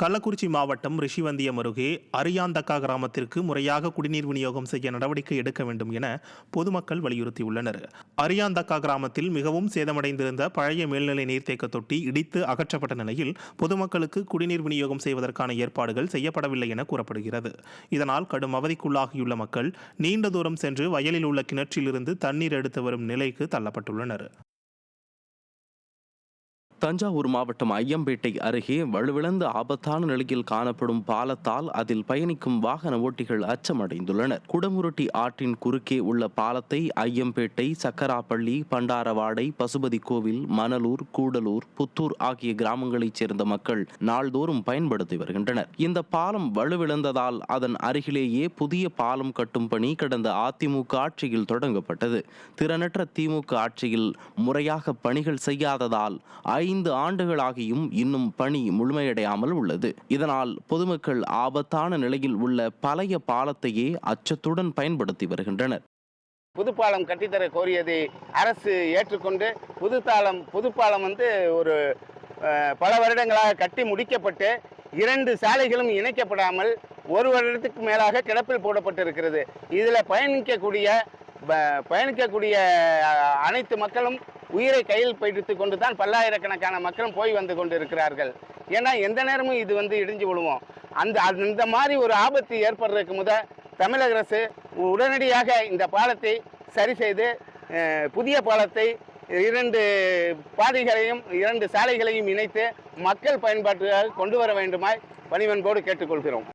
கள்ளக்குறிச்சி மாவட்டம் ரிஷிவந்தியம் அருகே அரியாந்தக்கா கிராமத்திற்கு முறையாக குடிநீர் விநியோகம் செய்ய நடவடிக்கை எடுக்க வேண்டும் என பொதுமக்கள் வலியுறுத்தியுள்ளனர். அரியாந்தக்கா கிராமத்தில் மிகவும் சேதமடைந்திருந்த பழைய மேல்நிலை நீர்த்தேக்க தொட்டி இடித்து அகற்றப்பட்ட நிலையில் பொதுமக்களுக்கு குடிநீர் விநியோகம் செய்வதற்கான ஏற்பாடுகள் செய்யப்படவில்லை என கூறப்படுகிறது. இதனால் கடும் அவதிக்குள்ளாகியுள்ள மக்கள் நீண்ட தூரம் சென்று வயலில் உள்ள கிணற்றிலிருந்து தண்ணீர் எடுத்து வரும் நிலைக்கு தள்ளப்பட்டுள்ளனர். தஞ்சாவூர் மாவட்டம் ஐயம்பேட்டை அருகே வலுவிழந்த ஆபத்தான நிலையில் காணப்படும் பாலத்தால் அதில் பயணிக்கும் வாகன ஓட்டிகள் அச்சமடைந்துள்ளனர். குடமுருட்டி ஆற்றின் குறுக்கே உள்ள பாலத்தை ஐயம்பேட்டை, சக்கராப்பள்ளி, பண்டாரவாடை, பசுபதி கோவில், மணலூர், கூடலூர், புத்தூர் ஆகிய கிராமங்களைச் சேர்ந்த மக்கள் நாள்தோறும் பயன்படுத்தி வருகின்றனர். இந்த பாலம் வலுவிழந்ததால் அதன் அருகிலேயே புதிய பாலம் கட்டும் பணி கடந்த அதிமுக ஆட்சியில் தொடங்கப்பட்டது. திறனற்ற திமுக ஆட்சியில் முறையாக பணிகள் செய்யாததால் 5 ஆண்டுகளாகியும் இன்னும் பணி முழுமையடையாமல் உள்ளது. இதனால் பொதுமக்கள் ஆபத்தான நிலையில் உள்ள பழைய பாலத்தையே அச்சத்துடன் பயன்படுத்தி வருகின்றனர். புதுப்பாலம் கட்டித்தர கோரியதை அரசு ஏற்றுக்கொண்டு புதுப்பாலம் ஒரு பல வருடங்களாக கட்டி முடிக்கப்பட்டு 2 சாலைகளும் இணைக்கப்படாமல் 1 வருடத்துக்கு மேலாக கிடப்பில் போடப்பட்டிருக்கிறது. இதில் பயணிக்கக்கூடிய அனைத்து மக்களும் உயிரை கையில் பிடித்துக் கொண்டு தான் பல்லாயிரக்கணக்கான மக்களும் போய் வந்து கொண்டு இருக்கிறார்கள். ஏன்னா எந்த நேரமும் இது இடிஞ்சு விழுவோம். அந்த மாதிரி ஒரு ஆபத்து ஏற்படுறதுக்கு தமிழக அரசு உடனடியாக இந்த பாலத்தை சரி செய்து புதிய பாலத்தை 2 பாதைகளையும் 2 சாலைகளையும் இணைத்து மக்கள் பயன்பாட்டுக்காக கொண்டு வர வேண்டுமாய் பணிவன்போடு கேட்டுக்கொள்கிறோம்.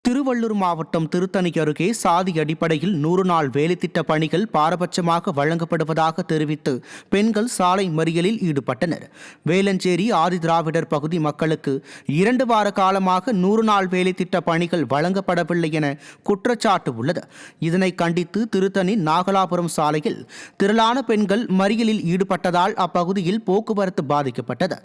திருவள்ளூர் மாவட்டம் திருத்தணி அருகே சாதி அடிப்படையில் 100 நாள் வேலைத்திட்ட பணிகள் பாரபட்சமாக வழங்கப்படுவதாக தெரிவித்து பெண்கள் சாலை மறியலில் ஈடுபட்டனர். வேலஞ்சேரி ஆதி திராவிடர் பகுதி மக்களுக்கு 2 வார காலமாக 100 நாள் வேலைத்திட்ட பணிகள் வழங்கப்படவில்லை என குற்றச்சாட்டு உள்ளது. இதனை கண்டித்து திருத்தணி நாகலாபுரம் சாலையில் திரளான பெண்கள் மறியலில் ஈடுபட்டதால் அப்பகுதியில் போக்குவரத்து பாதிக்கப்பட்டது.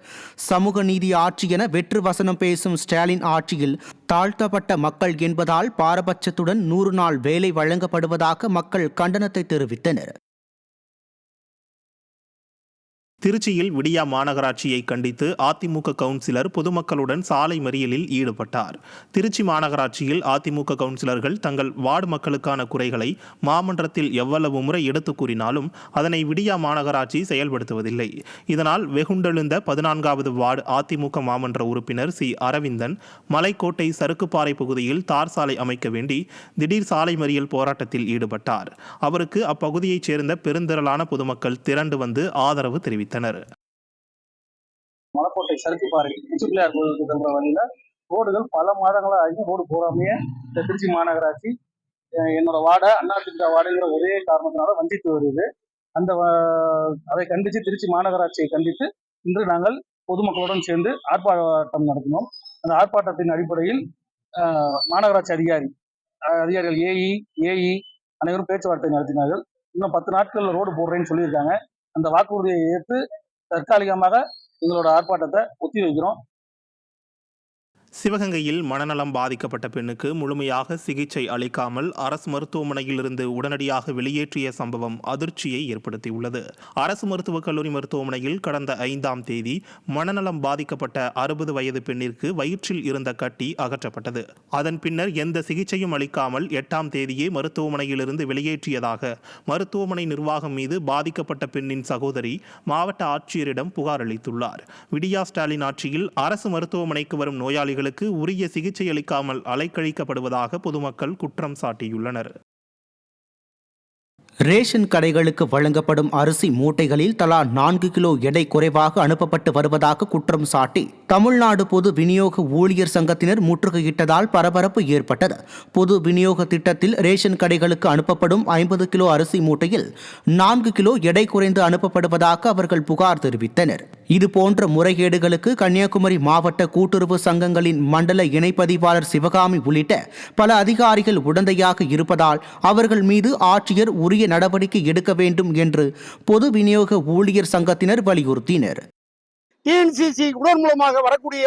சமூக நீதி ஆட்சி என வெற்று வசனம் பேசும் ஸ்டாலின் ஆட்சியில் தாழ்த்தப்பட்ட மக்கள் என்பதால் பாரபட்சத்துடன் 100 நாள் வேலை வழங்கப்படுவதாக மக்கள் கண்டனத்தை தெரிவித்தனர். திருச்சியில் விடியா மாநகராட்சியை கண்டித்து அதிமுக கவுன்சிலர் பொதுமக்களுடன் சாலை மறியலில் ஈடுபட்டார். திருச்சி மாநகராட்சியில் அதிமுக கவுன்சிலர்கள் தங்கள் வார்டு மக்களுக்கான குறைகளை மாமன்றத்தில் எவ்வளவு முறை எடுத்து கூறினாலும் அதனை விடியா மாநகராட்சி செயல்படுத்துவதில்லை. இதனால் வெகுண்டெழுந்த 14வது வார்டு அதிமுக மாமன்ற உறுப்பினர் சி. அரவிந்தன் மலைக்கோட்டை சறுக்குப்பாறை பகுதியில் தார் சாலை அமைக்க வேண்டி திடீர் சாலை மறியல் போராட்டத்தில் ஈடுபட்டார். அவருக்கு அப்பகுதியைச் சேர்ந்த பெருந்திரளான பொதுமக்கள் திரண்டு வந்து ஆதரவு தெரிவித்தனர். மலைக்கோட்டை சறுக்குப்பாறை பிள்ளையார் கோவிலுக்கு சென்ற வழியில ரோடுகள் பல மாதங்களாக ரோடு போடாமையே திருச்சி மாநகராட்சி என்னோட வார்டை அதிமுக வார்டுங்கிற ஒரே காரணத்தினால வஞ்சித்து வருது. அதை கண்டித்து திருச்சி மாநகராட்சியை கண்டித்து இன்று நாங்கள் பொதுமக்களுடன் சேர்ந்து ஆர்ப்பாட்டம் நடத்தினோம். அந்த ஆர்ப்பாட்டத்தின் அடிப்படையில் மாநகராட்சி அதிகாரிகள் ஏஇ அனைவரும் பேச்சுவார்த்தை நடத்தினார்கள். இன்னும் 10 நாட்களில் ரோடு போடுறேன்னு சொல்லியிருக்காங்க. அந்த வாக்குறுதியை ஏற்று தற்காலிகமாக எங்களோட ஆர்ப்பாட்டத்தை ஒத்திவைக்கிறோம். சிவகங்கையில் மனநலம் பாதிக்கப்பட்ட பெண்ணுக்கு முழுமையாக சிகிச்சை அளிக்காமல் அரசு மருத்துவமனையிலிருந்து உடனடியாக வெளியேற்றிய சம்பவம் அதிர்ச்சியை ஏற்படுத்தியுள்ளது. அரசு மருத்துவக் கல்லூரி மருத்துவமனையில் கடந்த 5ஆம் தேதி மனநலம் பாதிக்கப்பட்ட 60 வயது பெண்ணிற்கு வயிற்றில் இருந்த கட்டி அகற்றப்பட்டது. அதன் பின்னர் எந்த சிகிச்சையும் அளிக்காமல் 8ஆம் தேதியே மருத்துவமனையிலிருந்து வெளியேற்றியதாக மருத்துவமனை நிர்வாகம் மீது பாதிக்கப்பட்ட பெண்ணின் சகோதரி மாவட்ட ஆட்சியரிடம் புகார் அளித்துள்ளார். விடியா ஸ்டாலின் ஆட்சியில் அரசு மருத்துவமனைக்கு வரும் நோயாளிகள் உரிய சிகிச்சை அளிக்காமல் அலைக்கழிக்கப்படுவதாக பொதுமக்கள் குற்றம் சாட்டியுள்ளனர். ரேஷன் கடைகளுக்கு வழங்கப்படும் அரிசி மூட்டைகளில் தலா 4 கிலோ எடை குறைவாக அனுப்பப்பட்டு வருவதாக குற்றம் சாட்டி தமிழ்நாடு பொது விநியோக ஊழியர் சங்கத்தினர் முற்றுகையிட்டதால் பரபரப்பு ஏற்பட்டது. பொது விநியோக திட்டத்தில் ரேஷன் கடைகளுக்கு அனுப்பப்படும் 50 கிலோ அரிசி மூட்டையில் 4 கிலோ எடை குறைந்து அனுப்பப்படுவதாக அவர்கள் புகார் தெரிவித்தனர். இதுபோன்ற முறைகேடுகளுக்கு கன்னியாகுமரி மாவட்ட கூட்டுறவு சங்கங்களின் மண்டல இணைப்பதிவாளர் சிவகாமி உள்ளிட்ட பல அதிகாரிகள் உடந்தையாக இருப்பதால் அவர்கள் மீது ஆட்சியர் உரிய நடவடிக்கை எடுக்க வேண்டும் என்று பொது விநியோக ஊழியர் சங்கத்தினர் வலியுறுத்தினர். டிஎன்சிசி உடன் மூலமாக வரக்கூடிய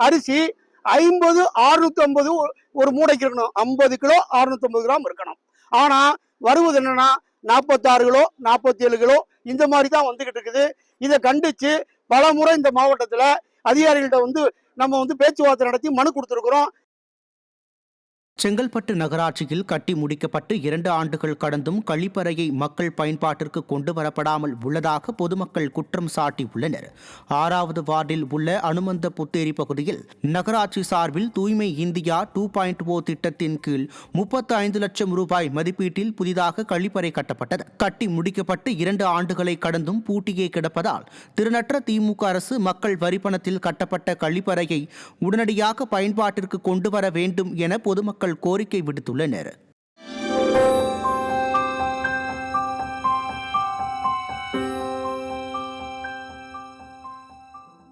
அரிசி 50-650 ஒரு மூடைக்கு இருக்கணும். 50 கிலோ 650 கிராம் இருக்கணும். ஆனா வருவது என்னன்னா 46 கிலோ 47 கிலோ இந்த மாதிரி தான் வந்துகிட்டு இருக்குது. இதை கண்டிச்சு பல முறை இந்த மாவட்டத்தில் அதிகாரிகள்கிட்ட வந்து நம்ம வந்து பேச்சுவார்த்தை நடத்தி மனு கொடுத்துருக்குறோம். செங்கல்பட்டு நகராட்சியில் கட்டி முடிக்கப்பட்டு 2 ஆண்டுகள் கடந்தும் கழிப்பறையை மக்கள் பயன்பாட்டிற்கு கொண்டு வரப்படாமல் உள்ளதாக பொதுமக்கள் குற்றம் சாட்டியுள்ளனர். 6வது வார்டில் உள்ள அனுமந்த புத்தேரி பகுதியில் நகராட்சி சார்பில் தூய்மை இந்தியா 2.0 திட்டத்தின் கீழ் 35 லட்சம் ரூபாய் மதிப்பீட்டில் புதிதாக கழிப்பறை கட்டப்பட்டது. கட்டி முடிக்கப்பட்டு 2 ஆண்டுகளை கடந்தும் பூட்டியே கிடப்பதால் திறனற்ற திமுக அரசு மக்கள் வரிப்பணத்தில் கட்டப்பட்ட கழிப்பறையை உடனடியாக பயன்பாட்டிற்கு கொண்டு வர வேண்டும் என பொதுமக்கள் கோரிக்கை விடுத்துள்ளனர்.